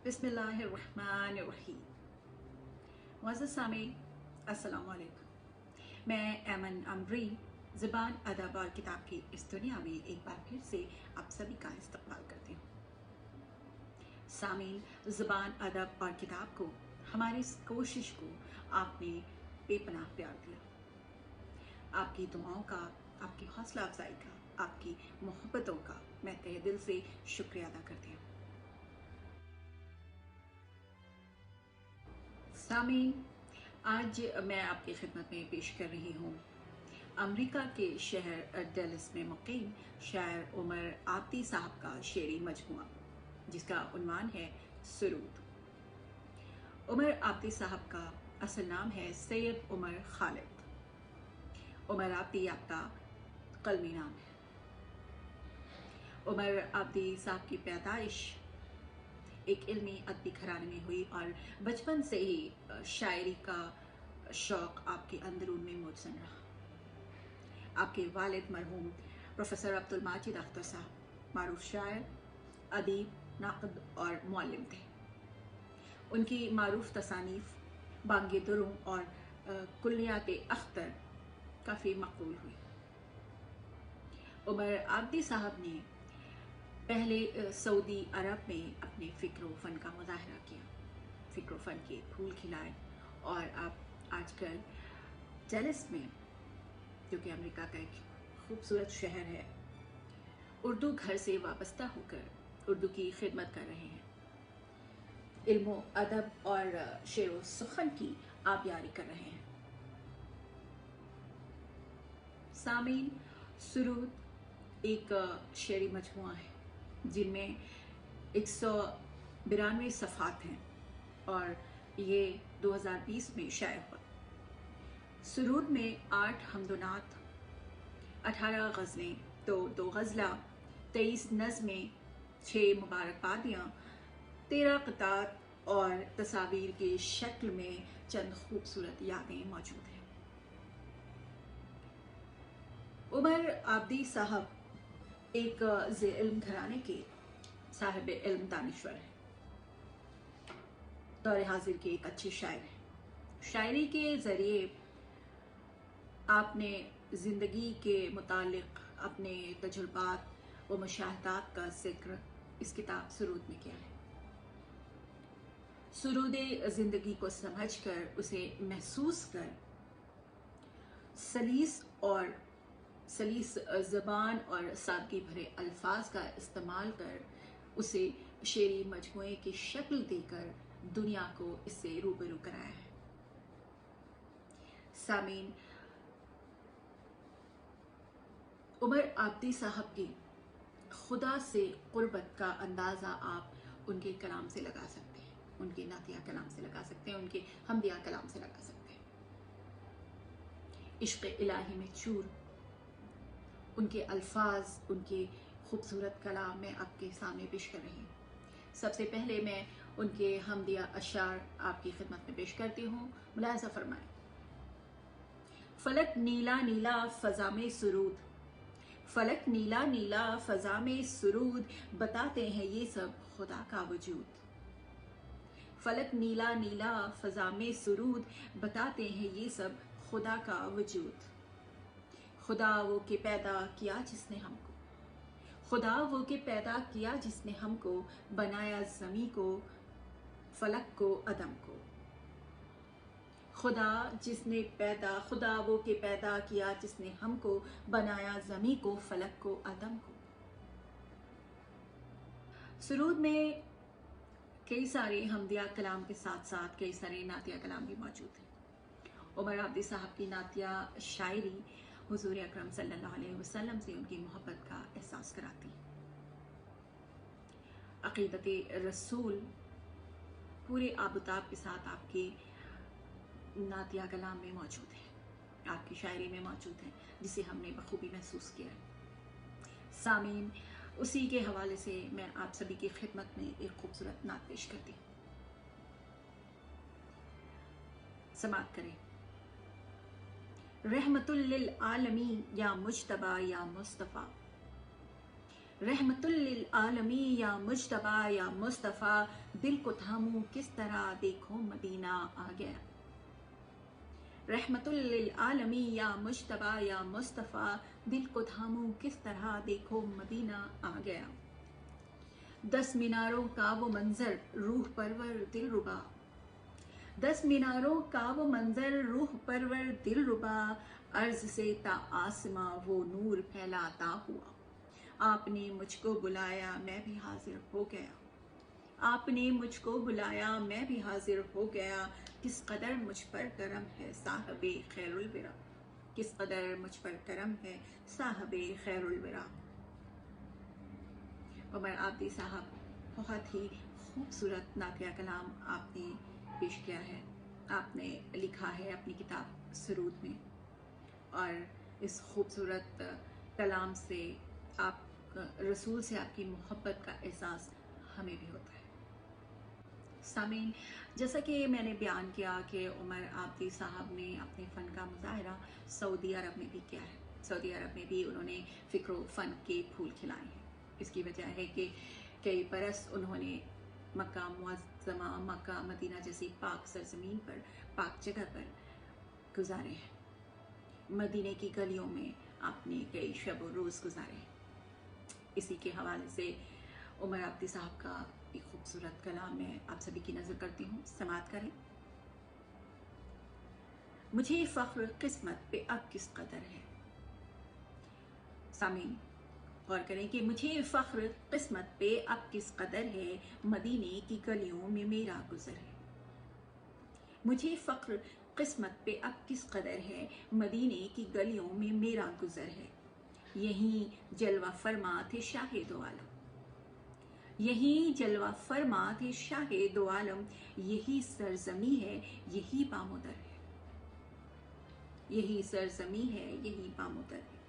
बिस्मिल्लाहिर्रहमानिर्रहीम। मुअज़्ज़ज़ सामीन, अस्सलाम वालेकुम। मैं ऐमन अमरी ज़बान अदब और किताब की इस दुनिया में एक बार फिर से आप सभी का इस्तक़बाल करती हूँ। सामीन, ज़बान अदब और किताब को, हमारी इस कोशिश को आपने बेपनाह प्यार दिया। आपकी दुआओं का, आपकी हौसला अफजाई का, आपकी मोहब्बतों का मैं तहे दिल से शुक्रिया अदा करती हूँ। सामीन, आज मैं आपकी खिदमत में पेश कर रही हूँ अमेरिका के शहर डेलिस में मुक़ीम शायर उमर आब्दी साहब का शेरी मजमुआ, जिसका उन्वान है सुरूद। उमर आब्दी साहब का असल नाम है सैयद उमर खालिद। उमर आब्दी आपका कलमी नाम है। उमर आब्दी साहब की पैदाइश एक इल्मी अदबी घराने में हुई और बचपन से ही शायरी का शौक़ आपके अंदरून में मुजसन रहा। आपके वालिद मरहूम प्रोफेसर अब्दुल माजिद अख्तर साहब मारूफ शायर, अदीब, नाक़द और मुअल्लिम थे। उनकी मारूफ तसानीफ़ बांगे दुरूं और कुल्लियात अख्तर काफ़ी मकबूल हुई। उमर आब्दी साहब ने पहले सऊदी अरब में अपने फ़िक्र व फ़न का मुज़ाहरा किया, फ़िक्र व फ़न के फूल खिलाए और अब आजकल डेलिस में, जो कि अमेरिका का एक खूबसूरत शहर है, उर्दू घर से वाबस्ता होकर उर्दू की खिदमत कर रहे हैं। इल्म अदब और शेर व सुखन की आबियारी कर रहे हैं। सामीन, सुरूद एक शेरी मजमुआ है जिनमें 192 सफ़ात हैं और ये 2020 में शाया हुआ। सुरूद में 8 हम्दुनात, 18 गज़लें, तो 2 गज़ला, 23 नज़में, 6 मुबारकबादियाँ, 13 क़ितात और तस्वीर की शक्ल में चंद खूबसूरत यादें मौजूद हैं। उमर आब्दी साहब एक ज़े-इल्म घराने के साहिब इल्म दानिश्वर हैं, दौर हाजिर के एक अच्छे शायर हैं। शायरी के ज़रिए आपने ज़िंदगी के मुतालिक अपने तजुर्बात व मुशाहदात का ज़िक्र इस किताब सुरूद में किया है। सुरूद ज़िंदगी को समझकर, उसे महसूस कर, सलीस ज़बान और सादगी भरे अल्फाज का इस्तेमाल कर उसे शेरी मजमुए की शक्ल देकर दुनिया को इससे रूबरू कराया है। सामीन, उमर आब्दी साहब की खुदा से क़ुर्बत का अंदाज़ा आप उनके कलाम से लगा सकते हैं, उनके नातिया कलाम से लगा सकते हैं, उनके हमदिया कलाम से लगा सकते हैं। इश्क़ इलाही में चूर उनके अल्फाज, उनके खूबसूरत कलाम में आपके सामने पेश कर रही हूँ। सबसे पहले मैं उनके हमदिया अशार आपकी खिदमत में पेश करती हूँ। मुलाहिज़ा फरमाएं। फलक नीला नीला फ़ज़ा में सुरूद, फलक नीला नीला फ़ज़ा में सुरूद, बताते हैं ये सब खुदा का वजूद। फलक नीला नीला फ़ज़ा में सुरूद, बताते हैं ये सब खुदा का वजूद। खुदा वो के पैदा किया जिसने हमको, खुदा वो के पैदा किया जिसने हमको, बनाया ज़मी को, फलक को, अदम को। खुदा वो के पैदा किया जिसने हमको, बनाया ज़मी को, फलक को, अदम को। सुरूद में कई सारे हमदिया कलाम के साथ साथ कई सारे नातिया कलाम भी मौजूद हैं। उमर आब्दी साहब की नातिया शायरी हुज़ूर अकरम सल्लल्लाहु अलैहि वसल्लम से उनकी मोहब्बत का एहसास कराती है। अक़ीदत रसूल पूरे आबुताब के साथ आपके नातिया कलाम में मौजूद है, आपकी शायरी में मौजूद है, जिसे हमने बखूबी महसूस किया है। सामीन, उसी के हवाले से मैं आप सभी की खिदमत में एक खूबसूरत नात पेश करती हूँ। समाअत करें। रहमतुल लिल आलमीन या मुज्तबा या मुस्तफ़ा, रहमतुल लिल आलमी या मुज्तबा या मुस्तफ़ा, दिल को थामूं किस तरह देखो मदीना आ गया। रहमतुल लिल आलमी या मुज्तबा या मुस्तफ़ा, दिल को थामूं किस तरह देखो मदीना आ गया। 10 मीनारों का वो मंजर रूह परवर दिलरुबा, 10 मीनारों का वो मंजर रूह परवर दिलरुबा, अर्ज से ता आसमां वो नूर फैलाता हुआ। आपने मुझको बुलाया मैं भी हाजिर हो गया, आपने मुझको बुलाया मैं भी हाजिर हो गया। किस कदर मुझ पर करम है साहबे खैरुल विरा, किस कदर मुझ पर करम है साहबे खैरुल विरा। उमर आब्दी साहब, बहुत ही खूबसूरत नातिया कलाम आपने पेश किया है, आपने लिखा है अपनी किताब सुरूद में, और इस खूबसूरत कलाम से आप रसूल से आपकी मोहब्बत का एहसास हमें भी होता है। सामीन, जैसा कि मैंने बयान किया कि उमर आब्दी साहब ने अपने फ़न का मुज़ाहरा सऊदी अरब में भी किया है। सऊदी अरब में भी उन्होंने फ़िक्र फ़न के फूल खिलाए हैं। इसकी वजह है कि कई बरस उन्होंने मक्का मुअज़्ज़मा, मक्का मदीना जैसी पाक सरज़मीन पर, पाक जगह पर गुजारे हैं। मदीने की गलियों में आपने कई शब और रोज़ गुजारे हैं। इसी के हवाले से उमर आब्दी साहब का एक खूबसूरत कलाम मैं आप सभी की नज़र करती हूँ, समाअत करें। मुझे फ़ख्र किस्मत पे अब किस कदर है। सामीन, गौर करें कि मुझे फ़ख्र किस्मत पे अब किस कदर है, मदीने की गलियों में मेरा गुज़र है। मुझे फ़ख्र किस्मत पे अब किस कदर है, मदीने की गलियों में मेरा गुज़र है। यहीं जलवा फरमा थे शाहे दो आलम, यहीं जलवा फरमा थे शाहे दो आलम, यही सरजमी है यही पामोदर है, यही सरजमी है यही पामोदर है।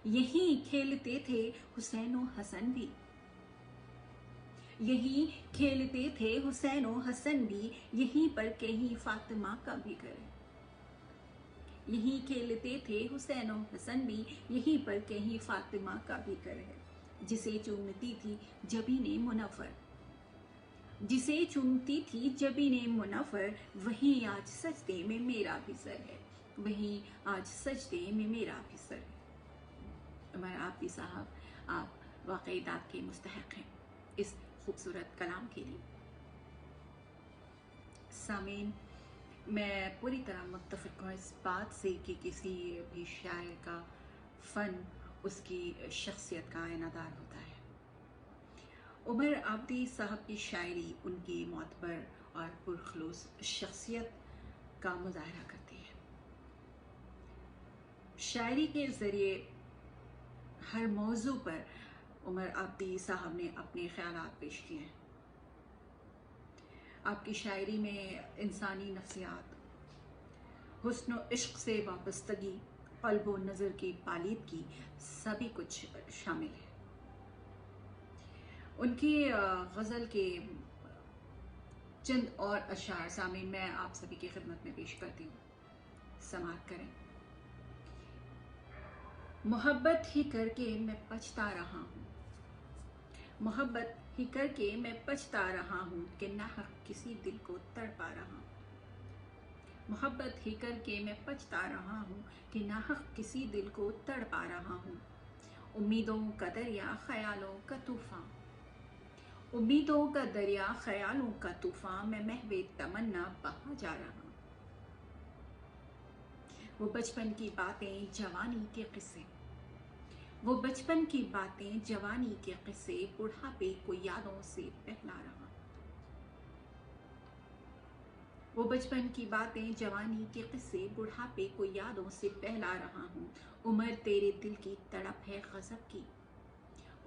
यहीं खेलते थे हुसैन और हसन भी, यहीं खेलते थे हुसैन और हसन भी, यहीं पर कहीं फातिमा का भी घर है। यहीं खेलते थे हुसैन और हसन भी, यहीं पर कहीं फातिमा का भी घर है। जिसे चूमती थी जबीने मुनव्वर, जिसे चूमती थी जबीने मुनव्वर, वहीं आज सजदे में मेरा भी सर है, वहीं आज सजदे में मेरा भी सर है। उमर आब्दी साहब, आप वाकई दाद के मुस्तहक हैं इस खूबसूरत कलाम के लिए। सामीन, मैं पूरी तरह मुत्तफ़िक़ हूँ इस बात से कि किसी भी शायर का फ़न उसकी शख्सियत का आयनादार होता है। उमर आब्दी साहब की शायरी उनकी मोतबर और पुरखलूस शख्सियत का मुज़ाहरा करती है। शायरी के ज़रिए हर मौजू पर उमर आब्दी साहब ने अपने ख़यालात पेश किए हैं। आपकी शायरी में इंसानी नफ्सियात, हुस्न व इश्क से वाबस्तगी, क़ल्ब व नज़र की पालीदगी, सभी कुछ शामिल है। उनकी गज़ल के चंद और अशार सामीन मैं आप सभी की खिदमत में पेश करती हूँ, समाअत करें। मोहब्बत ही करके मैं पछता रहा हूँ, मोहब्बत ही करके मैं पछता रहा हूँ कि नाहक किसी दिल को तड़पा रहा हूँ। मोहब्बत ही करके मैं पछता रहा हूँ कि नाहक किसी दिल को तड़पा रहा हूँ। उम्मीदों का दरिया ख्यालों का तूफान, उम्मीदों का दरिया ख्यालों का तूफान, मैं महवे तमन्ना बहा जा रहा हूँ। वो बचपन की बातें जवानी के किस्से, वो बचपन की बातें जवानी के किस्से, बुढ़ापे को यादों से बहला रहा। वो बचपन की बातें जवानी के किस्से, बुढ़ापे को यादों से बहला रहा हूँ। उमर तेरे दिल की तड़प है गज़ब की,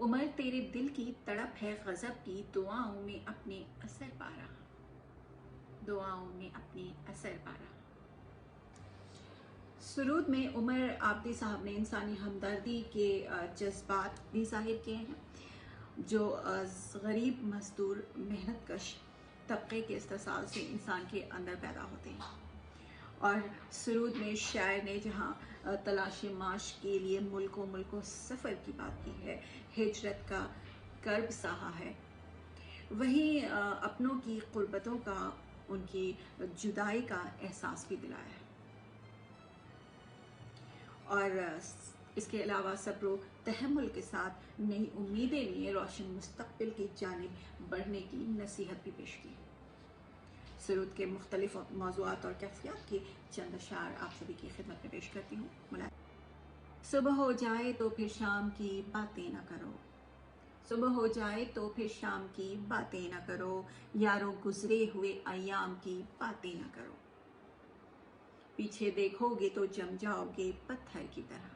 उमर तेरे दिल की तड़प है गज़ब की, दुआओं में अपने असर पा रहा, दुआओं में अपने असर पा रहा। सुरूद में उमर आब्दी साहब ने इंसानी हमदर्दी के जज्बात भी ज़ाहिर किए हैं, जो गरीब मजदूर मेहनत कश तबके के इस्तेसाल से इंसान के अंदर पैदा होते हैं। اور سرود میں شاعر نے جہاں تلاش معاش کے لیے ملکوں سفر کی بات کی ہے، ہجرت کا کرب سہا ہے، وہیں اپنوں کی قربتوں کا، ان کی جدائی کا احساس بھی دلایا ہے، اور اس کے علاوہ صبر و تحمل کے ساتھ نئی امیدیں لیے روشن مستقبل کی جانب بڑھنے کی نصیحت بھی پیش کی ہے۔ سرود کے مختلف موضوعات اور کیفیات کے چند اشعار آپ سبھی کی خدمت میں پیش کرتی ہوں۔ صبح ہو جائے تو پھر شام کی باتیں نہ کرو، صبح ہو جائے تو پھر شام کی باتیں نہ کرو، یارو گزرے ہوئے ایام کی باتیں نہ کرو، پیچھے دیکھو گے تو جم جاؤ گے پتھر کی طرح،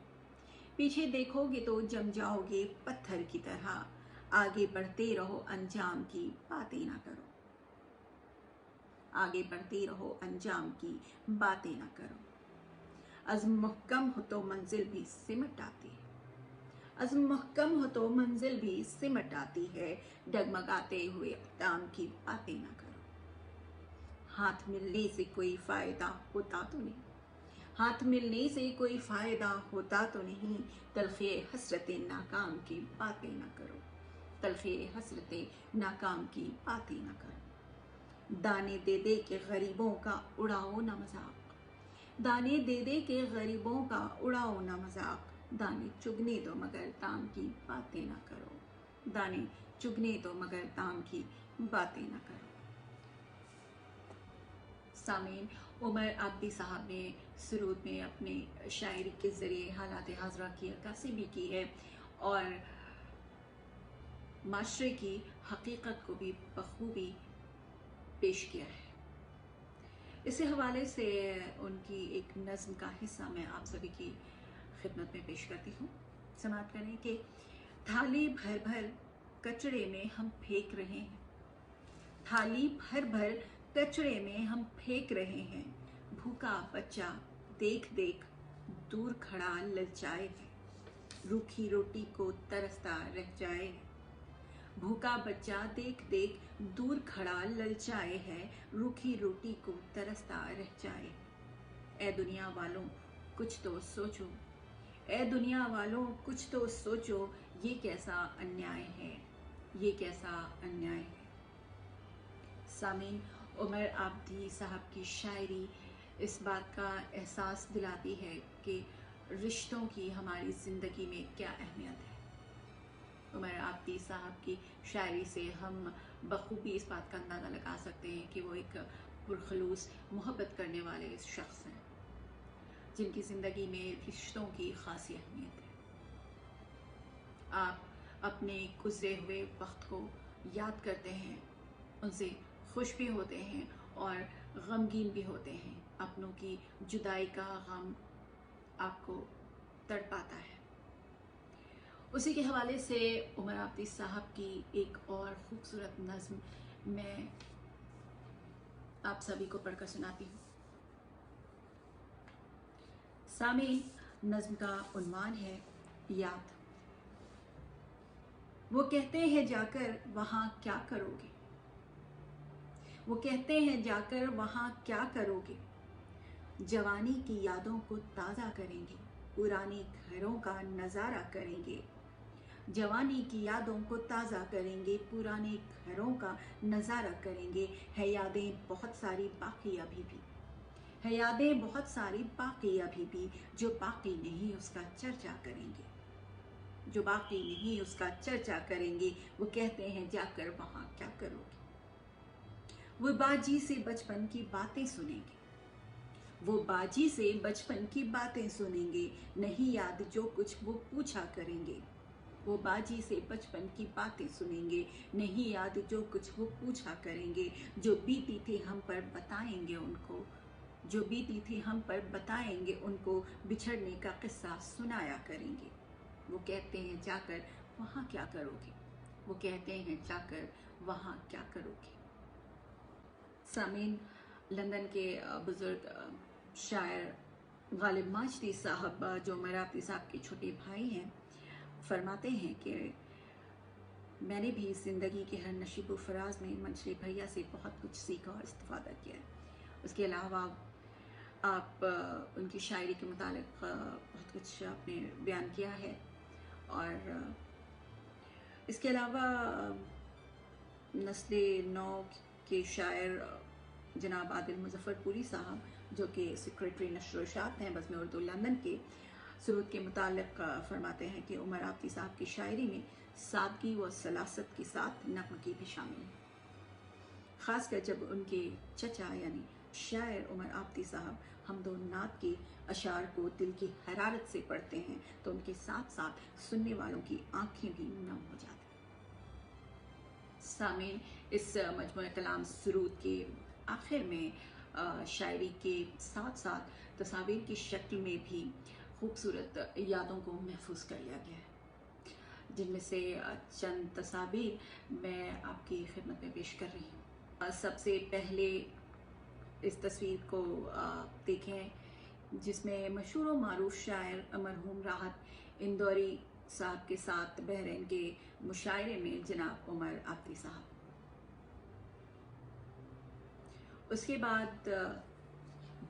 پیچھے دیکھو گے تو جم جاؤ گے پتھر کی طرح، آگے بڑھتے رہو انجام کی باتیں نہ کرو، آگے بڑھتے رہو انجام کی باتیں نہ کرو، عزم محکم ہو تو منزل بھی سمٹ آتی ہے، عزم محکم ہو تو منزل بھی سمٹ آتی ہے، ڈگمگاتے ہوئے اقدام کی باتیں نہ کرو، ہاتھ ملنے سے کوئی فائدہ ہوتا تو نہیں، ہاتھ ملنے سے کوئی فائدہ ہوتا تو نہیں، تلخی حسرت ناکام کی باتیں نہ کرو، تلخی حسرت ناکام کی باتیں نہ کرو، دانے دے دے کے غریبوں کا اڑاؤ نہ مذاق، دانے دے دے کے غریبوں کا اڑاؤ نہ مذاق، دانے چگنے دو مگر دام کی باتیں نہ کرو، دانے چگنے دو مگر دام کی باتیں نہ کرو۔ سامعین، عمر عابدی صاحب نے سرود میں اپنے شاعری کے ذریعے حالات حاضرہ کی عکاسی بھی کی ہے اور معاشرے کی حقیقت کو بھی بخوبی پیش کیا ہے۔ اسی حوالے سے ان کی ایک نظم کا حصہ میں آپ سبھی کی خدمت میں پیش کرتی ہوں، سماعت کریں کہ تھالی بھر بھر کچڑے میں ہم پھینک رہے ہیں، تھالی بھر بھر کچڑے میں ہم پھینک رہے ہیں، بھوکا بچہ دیکھ دیکھ دور کھڑا للچائے ہے، روکھی روٹی کو ترستا رہ جائے، بھوکا بچہ دیکھ دیکھ دور کھڑا للچائے ہے، روکھی روٹی کو ترستا رہ جائے، اے دنیا والوں کچھ تو سوچو، اے دنیا والوں کچھ تو سوچو، یہ کیسا انیائے ہے، یہ کیسا انیائے ہے۔ سامعین، عمر عابدی صاحب کی شاعری اس بات کا احساس دلاتی ہے کہ رشتوں کی ہماری زندگی میں کیا اہمیت ہے۔ عمر عابدی صاحب کی شاعری سے ہم بخوبی اس بات کا اندازہ لگا سکتے ہیں کہ وہ ایک پرخلوص محبت کرنے والے شخص ہیں جن کی زندگی میں رشتوں کی خاصی اہمیت ہے۔ آپ اپنے گزرے ہوئے وقت کو یاد کرتے ہیں، ان سے خوش بھی ہوتے ہیں اور غمگین بھی ہوتے ہیں، اپنوں کی جدائی کا غم آپ کو تڑپاتا ہے۔ اسی کے حوالے سے عمر عابدی صاحب کی ایک اور خوبصورت نظم میں آپ سبھی کو پڑھ کر سناتی ہوں۔ سامعین، نظم کا عنوان ہے یاد۔ وہ کہتے ہیں جا کر وہاں کیا کرو گے، وہ کہتے ہیں جا کر وہاں کیا کرو گے، جوانی کی یادوں کو تازہ کریں گے، پرانے گھروں کا نظارہ کریں گے، جوانی کی یادوں کو تازہ کریں گے، پرانے گھروں کا نظارہ کریں گے، ہے یادیں بہت ساری باقی ابھی بھی، ہے یادیں بہت ساری باقی ابھی بھی، جو باقی نہیں اس کا چرچا کریں گے، جو باقی نہیں اس کا چرچا کریں گے، وہ کہتے ہیں جا کر وہاں کیا کرو گے، وہ باجی سے بچپن کی باتیں سنیں گے، وہ باجی سے بچپن کی باتیں سنیں گے، نہیں یاد جو کچھ وہ پوچھا کریں گے، وہ باجی سے بچپن کی باتیں سنیں گے، نہیں یاد جو کچھ وہ پوچھا کریں گے، جو بیتی تھی ہم پر بتائیں گے ان کو، جو بیتی تھی ہم پر بتائیں گے ان کو، بچھڑنے کا قصہ سنایا کریں گے، وہ کہتے ہیں جا کر وہاں کیا کرو گے، وہ کہتے ہیں جا کر وہاں کیا کرو گے۔ سامعین، لندن کے بزرگ شاعر غالب ماجدی صاحب، جو عمر عابدی صاحب کے چھوٹے بھائی ہیں، فرماتے ہیں کہ میں نے بھی زندگی کے ہر نشیب و فراز میں منشر بھیا سے بہت کچھ سیکھا اور استفادہ کیا ہے۔ اس کے علاوہ آپ ان کی شاعری کے متعلق بہت کچھ آپ نے بیان کیا ہے، اور اس کے علاوہ نسل نو کے شاعر جناب عادل مظفر پوری صاحب، جو کہ سیکریٹری نشر و اشاعت ہیں بزم اردو لندن کے، سرود کے متعلق فرماتے ہیں کہ عمر آبدی صاحب کی شاعری میں سادگی و سلاست کے ساتھ نغمگی بھی شامل ہے، خاص کر جب ان کے چچا یعنی شاعر عمر آبدی صاحب حمد و نعت کے اشعار کو دل کی حرارت سے پڑھتے ہیں تو ان کے ساتھ ساتھ سننے والوں کی آنکھیں بھی نم ہو جاتی ہیں۔ سامعین، اس مجموعہ کلام سرود کے آخر میں شاعری کے ساتھ ساتھ تصاویر کی شکل میں بھی خوبصورت یادوں کو محفوظ کر لیا گیا ہے، جن میں سے چند تصاویر میں آپ کی خدمت میں پیش کر رہی ہوں۔ سب سے پہلے اس تصویر کو دیکھیں، جس میں مشہور و معروف شاعر مرحوم راحت اندوری صاحب کے ساتھ بحرین کے مشاعرے میں جناب عمر آبدی صاحب۔ اس کے بعد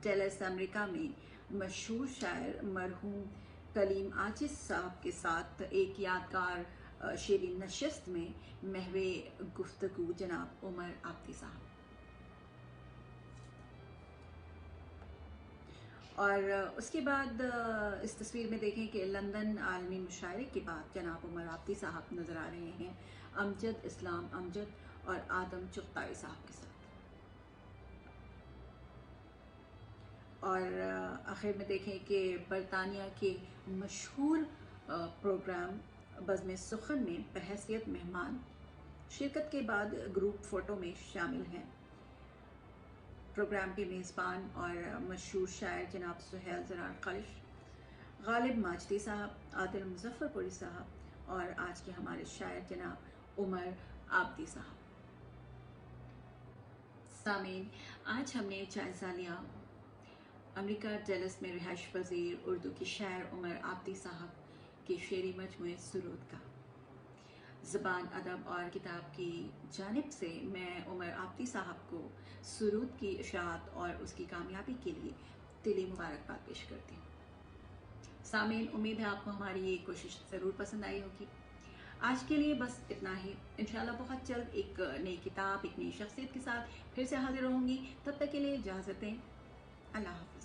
ڈیلس امریکہ میں مشہور شاعر مرحوم کلیم عاجز صاحب کے ساتھ ایک یادگار شعری نشست میں محو گفتگو جناب عمر آبدی صاحب، اور اس کے بعد اس تصویر میں دیکھیں کہ لندن عالمی مشاعرے کے بعد جناب عمر آبدی صاحب نظر آ رہے ہیں امجد اسلام امجد اور آدم چغتائی صاحب کے ساتھ، اور آخر میں دیکھیں کہ برطانیہ کے مشہور پروگرام بزم سخن میں بحیثیت مہمان شرکت کے بعد گروپ فوٹو میں شامل ہیں پروگرام کے میزبان اور مشہور شاعر جناب سہیل زرار خلش، غالب ماجدی صاحب، عادل مظفر پوری صاحب اور آج کے ہمارے شاعر جناب عمر آبدی صاحب۔ سامعین، آج ہم نے جائزہ لیا امریکہ ڈیلس میں رہائش پذیر اردو کے شاعر عمر آبدی صاحب کے شعری مجموعے سرود کا۔ زبان ادب اور کتاب کی جانب سے میں عمر آبدی صاحب کو سرود کی اشاعت اور اس کی کامیابی کے لیے دلی مبارکباد پیش کرتی ہوں۔ سامعین، امید ہے آپ کو ہماری یہ کوشش ضرور پسند آئی ہوگی۔ آج کے لیے بس اتنا ہی، انشاءاللہ بہت جلد ایک نئی کتاب، ایک نئی شخصیت کے ساتھ پھر سے حاضر ہوں گی۔ تب تک کے لیے اجازت دیں، اللہ حافظ۔